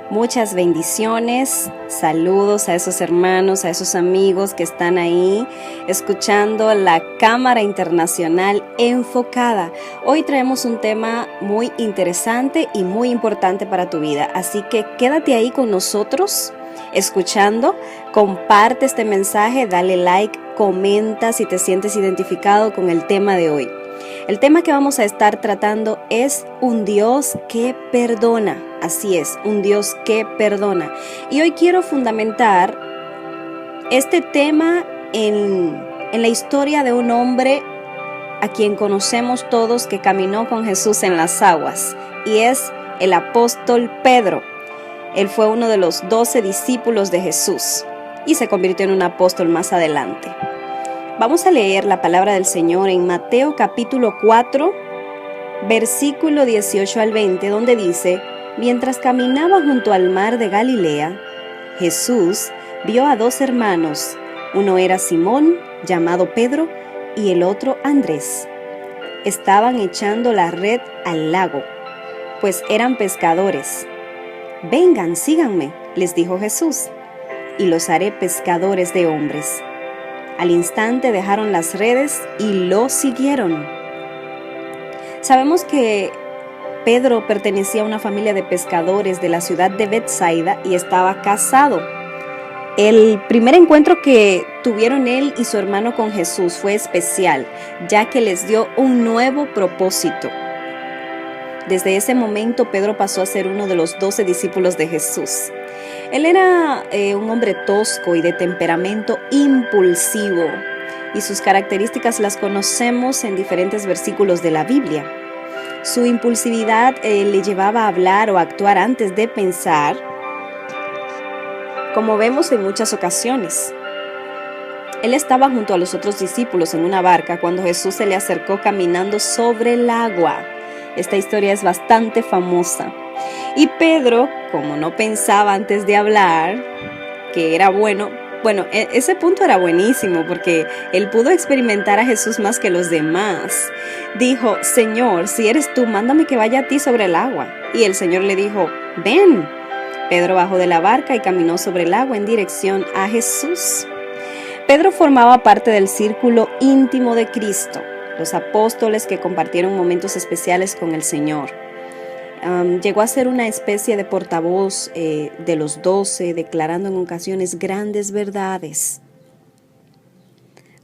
Muchas bendiciones, saludos a esos hermanos, a esos amigos que están ahí escuchando la Cámara Internacional Enfocada. Hoy traemos un tema muy interesante y muy importante para tu vida, así que quédate ahí con nosotros escuchando, comparte este mensaje, dale like, comenta si te sientes identificado con el tema de hoy. El tema que vamos a estar tratando es un Dios que perdona. Así es, un Dios que perdona. Y hoy quiero fundamentar este tema en la historia de un hombre a quien conocemos todos que caminó con Jesús en las aguas, y es el apóstol Pedro. Él fue uno de los 12 discípulos de Jesús y se convirtió en un apóstol más adelante. Vamos a leer la palabra del Señor en Mateo capítulo 4, versículo 18 al 20, donde dice: Mientras caminaba junto al mar de Galilea, Jesús vio a dos hermanos. Uno era Simón, llamado Pedro, y el otro Andrés. Estaban echando la red al lago, pues eran pescadores. «Vengan, síganme», les dijo Jesús, «y los haré pescadores de hombres». Al instante dejaron las redes y lo siguieron. Sabemos que Pedro pertenecía a una familia de pescadores de la ciudad de Betsaida y estaba casado. El primer encuentro que tuvieron él y su hermano con Jesús fue especial, ya que les dio un nuevo propósito. Desde ese momento, Pedro pasó a ser uno de los 12 discípulos de Jesús. Él era un hombre tosco y de temperamento impulsivo, y sus características las conocemos en diferentes versículos de la Biblia. Su impulsividad le llevaba a hablar o actuar antes de pensar, como vemos en muchas ocasiones. Él estaba junto a los otros discípulos en una barca cuando Jesús se le acercó caminando sobre el agua. Esta historia es bastante famosa. Y Pedro, como no pensaba antes de hablar, que era bueno, ese punto era buenísimo porque él pudo experimentar a Jesús más que los demás. Dijo: «Señor, si eres tú, mándame que vaya a ti sobre el agua». Y el Señor le dijo: «Ven». Pedro bajó de la barca y caminó sobre el agua en dirección a Jesús. Pedro formaba parte del círculo íntimo de Cristo, los apóstoles que compartieron momentos especiales con el Señor. Llegó a ser una especie de portavoz de los 12, declarando en ocasiones grandes verdades.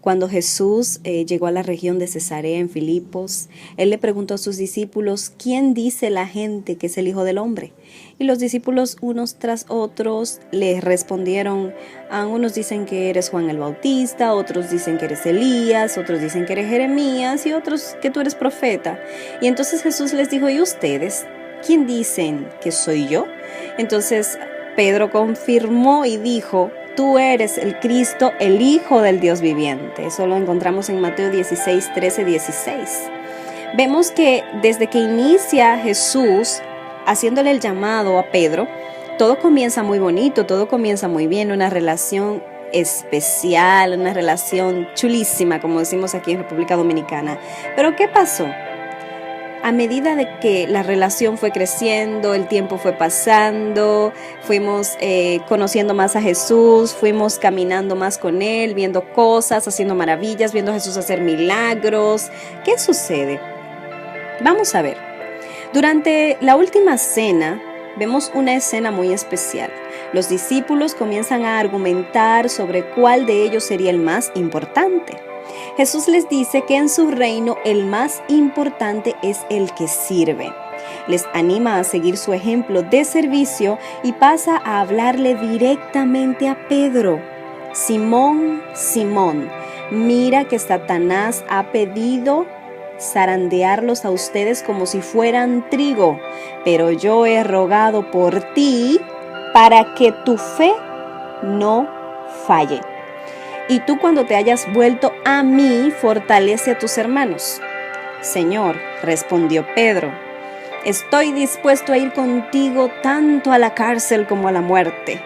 Cuando Jesús llegó a la región de Cesarea en Filipos, él le preguntó a sus discípulos: ¿quién dice la gente que es el Hijo del Hombre? Y los discípulos, unos tras otros, le respondieron: unos dicen que eres Juan el Bautista, otros dicen que eres Elías, otros dicen que eres Jeremías y otros que tú eres profeta. Y entonces Jesús les dijo: ¿y ustedes? ¿Quién dicen que soy yo? Entonces Pedro confirmó y dijo: tú eres el Cristo, el Hijo del Dios viviente. Eso lo encontramos en Mateo 16, 13, 16. Vemos que desde que inicia Jesús haciéndole el llamado a Pedro, todo comienza muy bonito, todo comienza muy bien, una relación especial, una relación chulísima, como decimos aquí en República Dominicana. Pero ¿qué pasó? A medida de que la relación fue creciendo, el tiempo fue pasando, fuimos conociendo más a Jesús, fuimos caminando más con Él, viendo cosas, haciendo maravillas, viendo a Jesús hacer milagros. ¿Qué sucede? Vamos a ver. Durante la última cena, vemos una escena muy especial. Los discípulos comienzan a argumentar sobre cuál de ellos sería el más importante. Jesús les dice que en su reino el más importante es el que sirve. Les anima a seguir su ejemplo de servicio y pasa a hablarle directamente a Pedro. Simón, Simón, mira que Satanás ha pedido zarandearlos a ustedes como si fueran trigo, pero yo he rogado por ti para que tu fe no falle. Y tú, cuando te hayas vuelto a mí, fortalece a tus hermanos. Señor, respondió Pedro, estoy dispuesto a ir contigo tanto a la cárcel como a la muerte.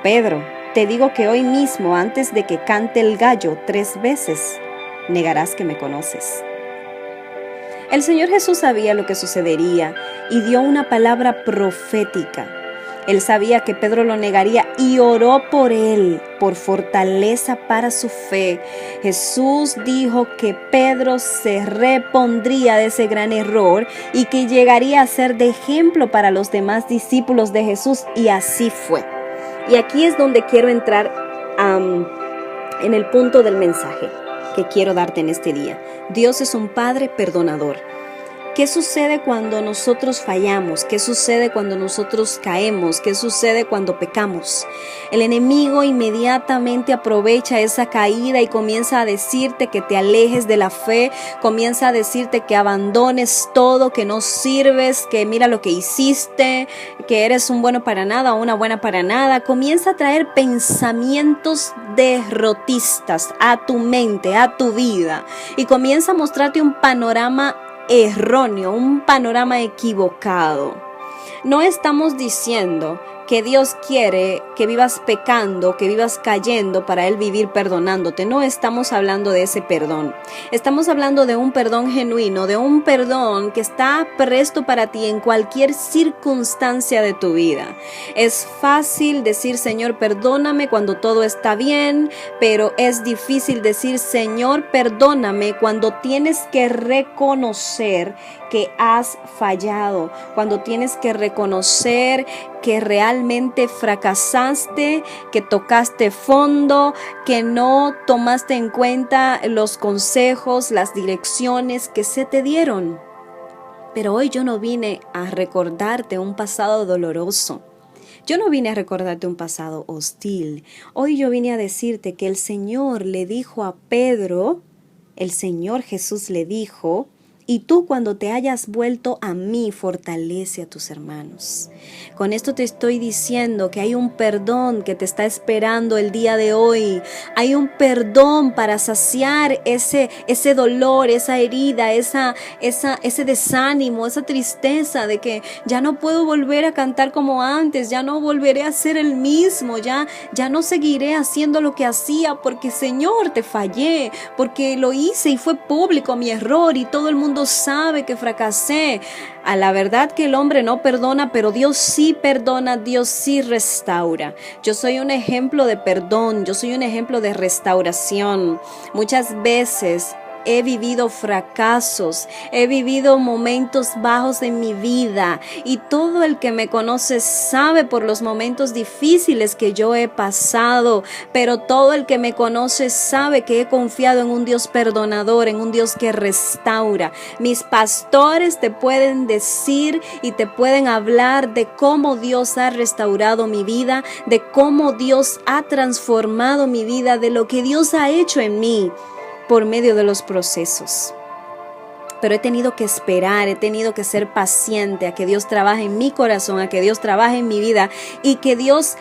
Pedro, te digo que hoy mismo, antes de que cante el gallo 3 veces, negarás que me conoces. El Señor Jesús sabía lo que sucedería y dio una palabra profética. Él sabía que Pedro lo negaría y oró por él, por fortaleza para su fe. Jesús dijo que Pedro se repondría de ese gran error y que llegaría a ser de ejemplo para los demás discípulos de Jesús, y así fue. Y aquí es donde quiero entrar en el punto del mensaje que quiero darte en este día. Dios es un Padre perdonador. ¿Qué sucede cuando nosotros fallamos? ¿Qué sucede cuando nosotros caemos? ¿Qué sucede cuando pecamos? El enemigo inmediatamente aprovecha esa caída y comienza a decirte que te alejes de la fe, comienza a decirte que abandones todo, que no sirves, que mira lo que hiciste, que eres un bueno para nada o una buena para nada. Comienza a traer pensamientos derrotistas a tu mente, a tu vida, y comienza a mostrarte un panorama erróneo, un panorama equivocado. No estamos diciendo que Dios quiere que vivas pecando, que vivas cayendo para Él vivir perdonándote. No estamos hablando de ese perdón. Estamos hablando de un perdón genuino, de un perdón que está presto para ti en cualquier circunstancia de tu vida. Es fácil decir, Señor, perdóname cuando todo está bien, pero es difícil decir, Señor, perdóname cuando tienes que reconocer que has fallado, cuando tienes que reconocer que realmente fracasaste, que tocaste fondo, que no tomaste en cuenta los consejos, las direcciones que se te dieron. Pero hoy yo no vine a recordarte un pasado doloroso. Yo no vine a recordarte un pasado hostil. Hoy yo vine a decirte que el Señor le dijo a Pedro, el Señor Jesús le dijo, y tú cuando te hayas vuelto a mí, fortalece a tus hermanos. Con esto te estoy diciendo que hay un perdón que te está esperando el día de hoy. Hay un perdón para saciar ese dolor, esa herida, ese desánimo, esa tristeza de que ya no puedo volver a cantar como antes, ya no volveré a ser el mismo, ya no seguiré haciendo lo que hacía porque, Señor, te fallé, porque lo hice y fue público mi error y todo el mundo sabe que fracasé. A la verdad que el hombre no perdona, pero Dios sí perdona, Dios sí restaura. Yo soy un ejemplo de perdón, yo soy un ejemplo de restauración. Muchas veces he vivido fracasos, he vivido momentos bajos en mi vida, y todo el que me conoce sabe por los momentos difíciles que yo he pasado, pero todo el que me conoce sabe que he confiado en un Dios perdonador, en un Dios que restaura. Mis pastores te pueden decir y te pueden hablar de cómo Dios ha restaurado mi vida, de cómo Dios ha transformado mi vida, de lo que Dios ha hecho en mí por medio de los procesos. Pero he tenido que esperar, he tenido que ser paciente a que Dios trabaje en mi corazón, a que Dios trabaje en mi vida y que Dios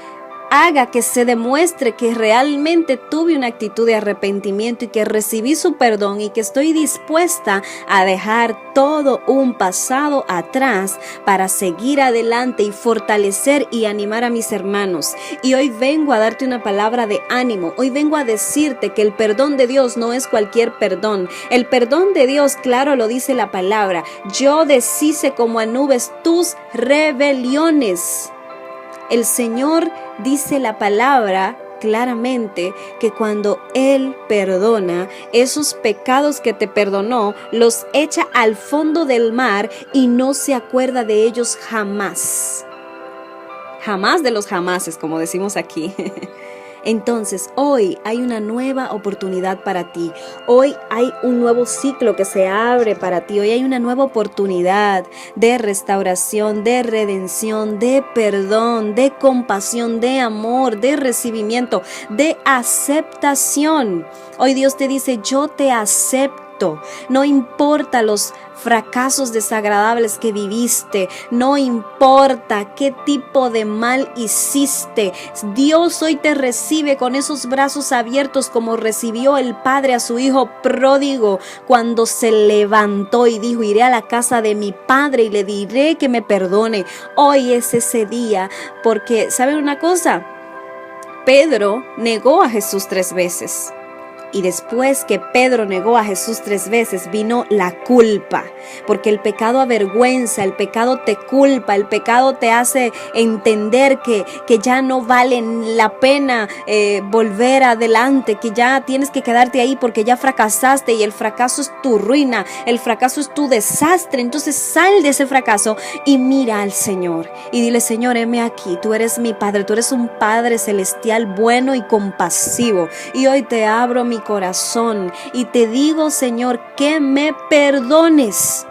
haga que se demuestre que realmente tuve una actitud de arrepentimiento y que recibí su perdón y que estoy dispuesta a dejar todo un pasado atrás para seguir adelante y fortalecer y animar a mis hermanos. Y hoy vengo a darte una palabra de ánimo. Hoy vengo a decirte que el perdón de Dios no es cualquier perdón. El perdón de Dios, claro, lo dice la palabra: yo deshice como a nubes tus rebeliones. El Señor dice la palabra claramente que cuando Él perdona, esos pecados que te perdonó los echa al fondo del mar y no se acuerda de ellos jamás. Jamás de los jamases, como decimos aquí. Entonces, hoy hay una nueva oportunidad para ti. Hoy hay un nuevo ciclo que se abre para ti. Hoy hay una nueva oportunidad de restauración, de redención, de perdón, de compasión, de amor, de recibimiento, de aceptación. Hoy Dios te dice: yo te acepto. No importa los fracasos desagradables que viviste, no importa qué tipo de mal hiciste, Dios hoy te recibe con esos brazos abiertos como recibió el padre a su hijo pródigo cuando se levantó y dijo: iré a la casa de mi padre y le diré que me perdone. Hoy es ese día, porque ¿saben una cosa? Pedro negó a Jesús 3 veces. Y después que Pedro negó a Jesús 3 veces, vino la culpa, porque el pecado avergüenza, el pecado te culpa, el pecado te hace entender que ya no vale la pena volver adelante, que ya tienes que quedarte ahí porque ya fracasaste y el fracaso es tu ruina, el fracaso es tu desastre. Entonces sal de ese fracaso y mira al Señor y dile: Señor, heme aquí, tú eres mi Padre, tú eres un Padre celestial bueno y compasivo, y hoy te abro mi corazón y te digo, Señor, que me perdones.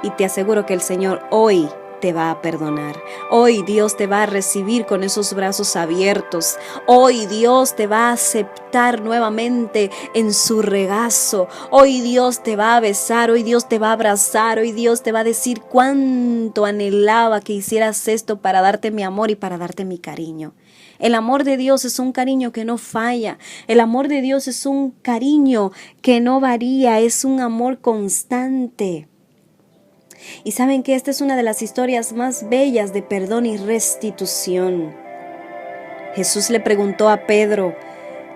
Y te aseguro que el Señor hoy te va a perdonar. Hoy Dios te va a recibir con esos brazos abiertos. Hoy Dios te va a aceptar nuevamente en su regazo. Hoy Dios te va a besar, hoy Dios te va a abrazar, hoy Dios te va a decir cuánto anhelaba que hicieras esto para darte mi amor y para darte mi cariño. El amor de Dios es un cariño que no falla. El amor de Dios es un cariño que no varía, es un amor constante. Y saben que esta es una de las historias más bellas de perdón y restitución. Jesús le preguntó a Pedro,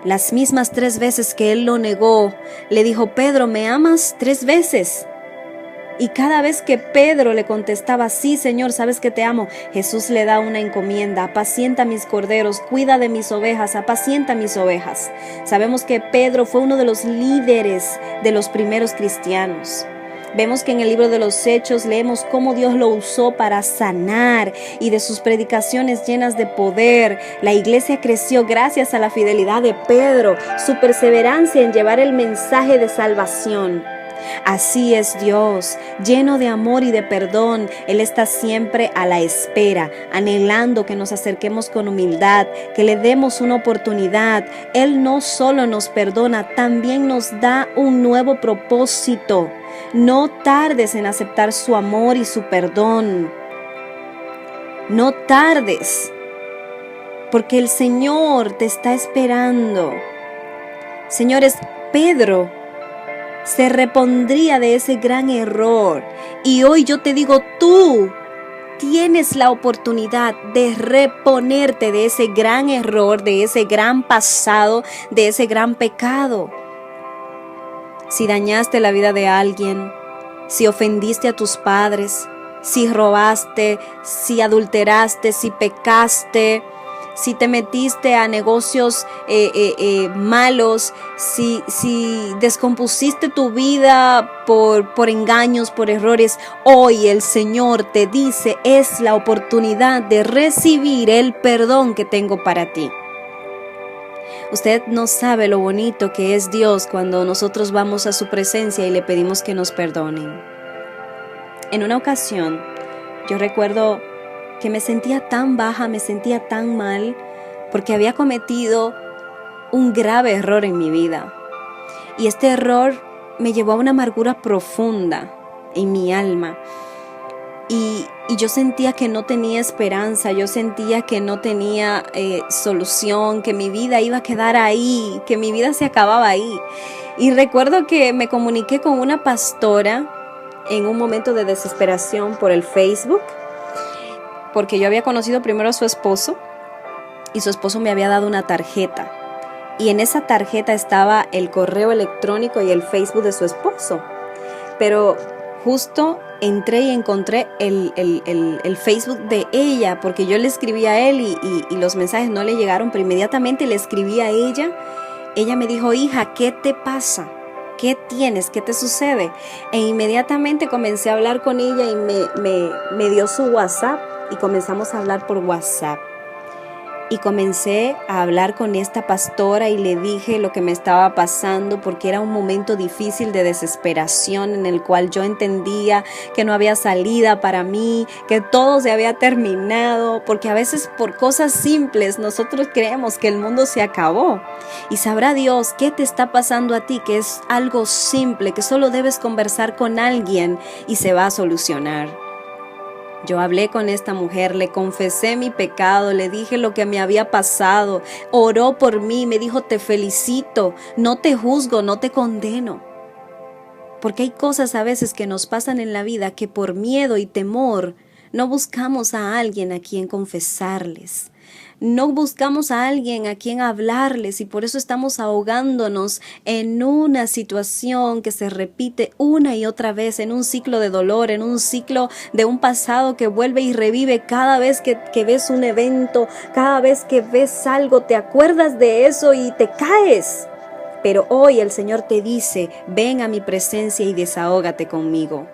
las mismas 3 veces que él lo negó, le dijo: Pedro, ¿me amas 3 veces? Y cada vez que Pedro le contestaba: sí, Señor, sabes que te amo, Jesús le da una encomienda: apacienta mis corderos, cuida de mis ovejas, apacienta mis ovejas. Sabemos que Pedro fue uno de los líderes de los primeros cristianos. Vemos que en el libro de los Hechos leemos cómo Dios lo usó para sanar, y de sus predicaciones llenas de poder, la iglesia creció gracias a la fidelidad de Pedro, su perseverancia en llevar el mensaje de salvación. Así es Dios, lleno de amor y de perdón. Él está siempre a la espera, anhelando que nos acerquemos con humildad, que le demos una oportunidad. Él no solo nos perdona, también nos da un nuevo propósito. No tardes en aceptar su amor y su perdón. No tardes, porque el Señor te está esperando. Señores, Pedro se repondría de ese gran error. Y hoy yo te digo, tú tienes la oportunidad de reponerte de ese gran error, de ese gran pasado, de ese gran pecado. Si dañaste la vida de alguien, si ofendiste a tus padres, si robaste, si adulteraste, si pecaste, si te metiste a negocios malos, si descompusiste tu vida por engaños, por errores, hoy el Señor te dice: es la oportunidad de recibir el perdón que tengo para ti. Usted no sabe lo bonito que es Dios cuando nosotros vamos a su presencia y le pedimos que nos perdonen. En una ocasión, yo recuerdo que me sentía tan baja, me sentía tan mal, porque había cometido un grave error en mi vida. Y este error me llevó a una amargura profunda en mi alma. Y yo sentía que no tenía esperanza, yo sentía que no tenía solución, que mi vida iba a quedar ahí, que mi vida se acababa ahí. Y recuerdo que me comuniqué con una pastora en un momento de desesperación por el Facebook, porque yo había conocido primero a su esposo y su esposo me había dado una tarjeta. Y en esa tarjeta estaba el correo electrónico y el Facebook de su esposo. Pero justo entré y encontré el Facebook de ella, porque yo le escribí a él y los mensajes no le llegaron, pero inmediatamente le escribí a ella. Ella me dijo: hija, ¿qué te pasa? ¿Qué tienes? ¿Qué te sucede? E inmediatamente comencé a hablar con ella y me dio su WhatsApp y comenzamos a hablar por WhatsApp. Y comencé a hablar con esta pastora y le dije lo que me estaba pasando, porque era un momento difícil de desesperación en el cual yo entendía que no había salida para mí, que todo se había terminado, porque a veces por cosas simples nosotros creemos que el mundo se acabó. Y sabrá Dios qué te está pasando a ti, que es algo simple, que solo debes conversar con alguien y se va a solucionar. Yo hablé con esta mujer, le confesé mi pecado, le dije lo que me había pasado, oró por mí, me dijo: te felicito, no te juzgo, no te condeno. Porque hay cosas a veces que nos pasan en la vida que por miedo y temor no buscamos a alguien a quien confesarles. No buscamos a alguien a quien hablarles y por eso estamos ahogándonos en una situación que se repite una y otra vez, en un ciclo de dolor, en un ciclo de un pasado que vuelve y revive cada vez que ves un evento, cada vez que ves algo, te acuerdas de eso y te caes. Pero hoy el Señor te dice, ven a mi presencia y desahógate conmigo.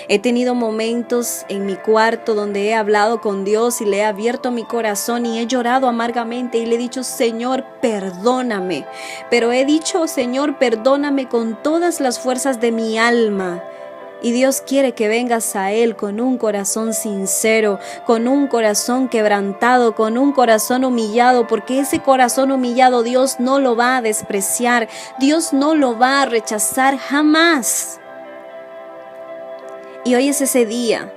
He tenido momentos en mi cuarto donde he hablado con Dios y le he abierto mi corazón y he llorado amargamente y le he dicho, Señor, perdóname. Pero he dicho, Señor, perdóname con todas las fuerzas de mi alma. Y Dios quiere que vengas a Él con un corazón sincero, con un corazón quebrantado, con un corazón humillado, porque ese corazón humillado Dios no lo va a despreciar, Dios no lo va a rechazar jamás. Y hoy es ese día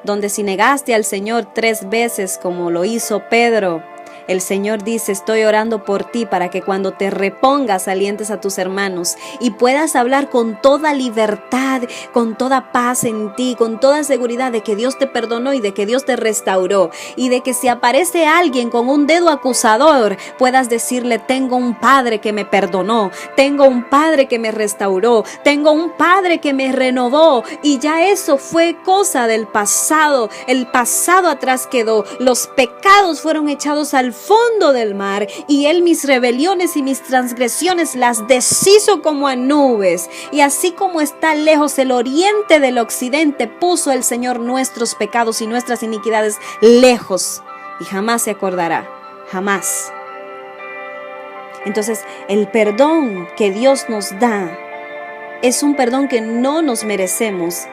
donde si negaste al Señor 3 veces como lo hizo Pedro, el Señor dice, estoy orando por ti para que cuando te repongas alientes a tus hermanos y puedas hablar con toda libertad, con toda paz en ti, con toda seguridad de que Dios te perdonó y de que Dios te restauró y de que si aparece alguien con un dedo acusador, puedas decirle, tengo un Padre que me perdonó, tengo un Padre que me restauró, tengo un Padre que me renovó y ya eso fue cosa del pasado, el pasado atrás quedó, los pecados fueron echados al fondo del mar y Él mis rebeliones y mis transgresiones las deshizo como a nubes y así como está lejos el oriente del occidente puso el Señor nuestros pecados y nuestras iniquidades lejos y jamás se acordará, jamás. Entonces el perdón que Dios nos da es un perdón que no nos merecemos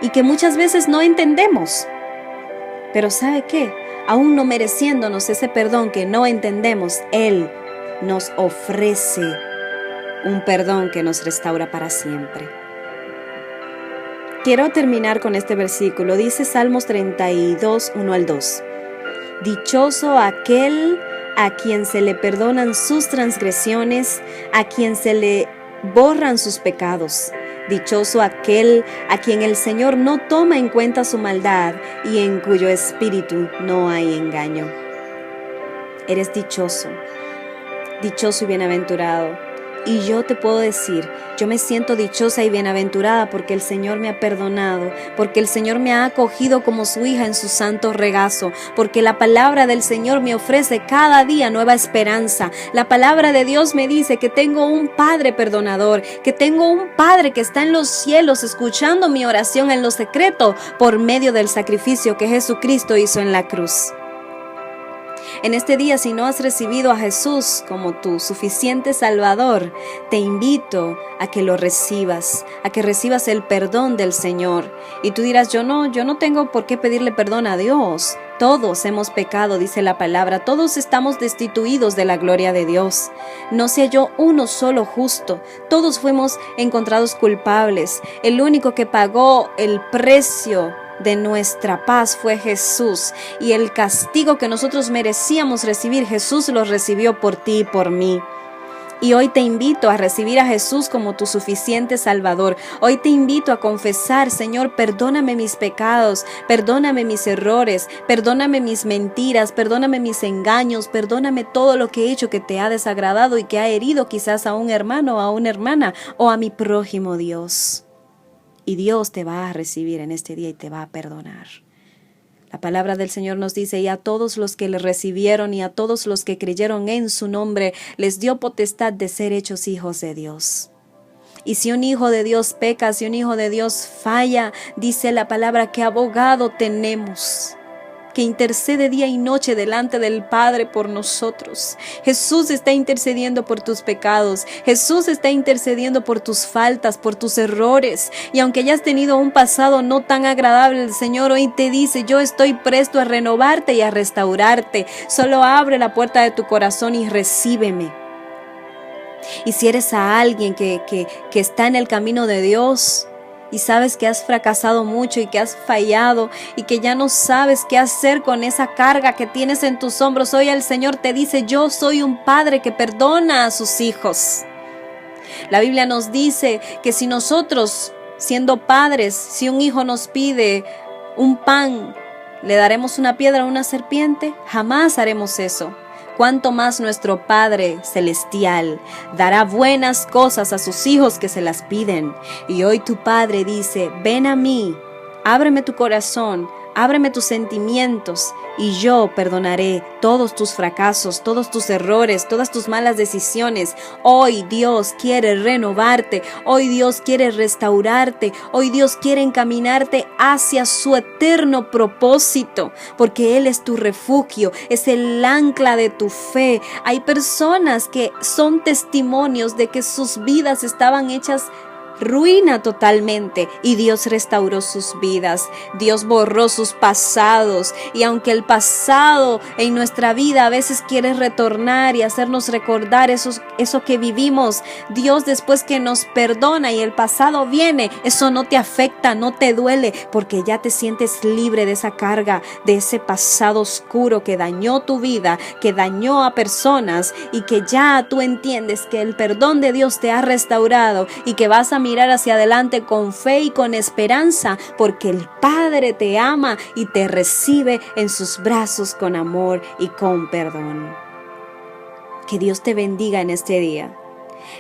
y que muchas veces no entendemos, pero ¿sabe qué? Aún no mereciéndonos ese perdón que no entendemos, Él nos ofrece un perdón que nos restaura para siempre. Quiero terminar con este versículo. Dice Salmos 32, 1 al 2. Dichoso aquel a quien se le perdonan sus transgresiones, a quien se le borran sus pecados. Dichoso aquel a quien el Señor no toma en cuenta su maldad y en cuyo espíritu no hay engaño. Eres dichoso, dichoso y bienaventurado. Y yo te puedo decir, yo me siento dichosa y bienaventurada porque el Señor me ha perdonado, porque el Señor me ha acogido como su hija en su santo regazo, porque la palabra del Señor me ofrece cada día nueva esperanza. La palabra de Dios me dice que tengo un Padre perdonador, que tengo un Padre que está en los cielos escuchando mi oración en lo secreto por medio del sacrificio que Jesucristo hizo en la cruz. En este día, si no has recibido a Jesús como tu suficiente Salvador, te invito a que lo recibas, a que recibas el perdón del Señor. Y tú dirás, yo no tengo por qué pedirle perdón a Dios. Todos hemos pecado, dice la palabra, todos estamos destituidos de la gloria de Dios. No se halló uno solo justo, todos fuimos encontrados culpables. El único que pagó el precio de nuestra paz fue Jesús, y el castigo que nosotros merecíamos recibir, Jesús lo recibió por ti y por mí. Y hoy te invito a recibir a Jesús como tu suficiente Salvador. Hoy te invito a confesar, Señor, perdóname mis pecados, perdóname mis errores, perdóname mis mentiras, perdóname mis engaños, perdóname todo lo que he hecho que te ha desagradado y que ha herido quizás a un hermano o a una hermana o a mi prójimo, Dios. Y Dios te va a recibir en este día y te va a perdonar. La palabra del Señor nos dice, y a todos los que le recibieron y a todos los que creyeron en su nombre, les dio potestad de ser hechos hijos de Dios. Y si un hijo de Dios peca, si un hijo de Dios falla, dice la palabra que abogado tenemos, que intercede día y noche delante del Padre por nosotros. Jesús está intercediendo por tus pecados. Jesús está intercediendo por tus faltas, por tus errores. Y aunque hayas tenido un pasado no tan agradable, el Señor hoy te dice, yo estoy presto a renovarte y a restaurarte. Solo abre la puerta de tu corazón y recíbeme. Y si eres a alguien que está en el camino de Dios, y sabes que has fracasado mucho y que has fallado y que ya no sabes qué hacer con esa carga que tienes en tus hombros, hoy el Señor te dice, yo soy un padre que perdona a sus hijos. La Biblia nos dice que si nosotros, siendo padres, si un hijo nos pide un pan ¿Le daremos una piedra a una serpiente? Jamás haremos eso. Cuánto más nuestro Padre Celestial dará buenas cosas a sus hijos que se las piden. Y hoy tu Padre dice, ven a mí, ábreme tu corazón, ábreme tus sentimientos y yo perdonaré todos tus fracasos, todos tus errores, todas tus malas decisiones. Hoy Dios quiere renovarte, hoy Dios quiere restaurarte, hoy Dios quiere encaminarte hacia su eterno propósito, porque Él es tu refugio, es el ancla de tu fe. Hay personas que son testimonios de que sus vidas estaban hechas ruina totalmente y Dios restauró sus vidas, Dios borró sus pasados y aunque el pasado en nuestra vida a veces quiere retornar y hacernos recordar eso que vivimos, Dios después que nos perdona y el pasado viene, eso no te afecta, no te duele porque ya te sientes libre de esa carga, de ese pasado oscuro que dañó tu vida, que dañó a personas y que ya tú entiendes que el perdón de Dios te ha restaurado y que vas a mirar hacia adelante con fe y con esperanza, porque el Padre te ama y te recibe en sus brazos con amor y con perdón. Que Dios te bendiga en este día.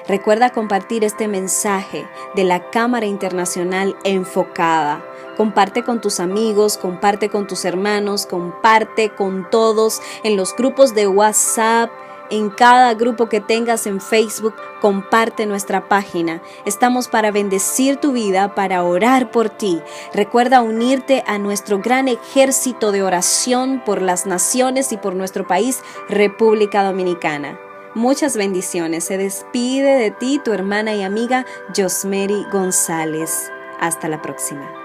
Recuerda compartir este mensaje de la Cámara Internacional Enfocada. Comparte con tus amigos, comparte con tus hermanos, comparte con todos en los grupos de WhatsApp. En cada grupo que tengas en Facebook, comparte nuestra página. Estamos para bendecir tu vida, para orar por ti. Recuerda unirte a nuestro gran ejército de oración por las naciones y por nuestro país, República Dominicana. Muchas bendiciones. Se despide de ti tu hermana y amiga Josmery González. Hasta la próxima.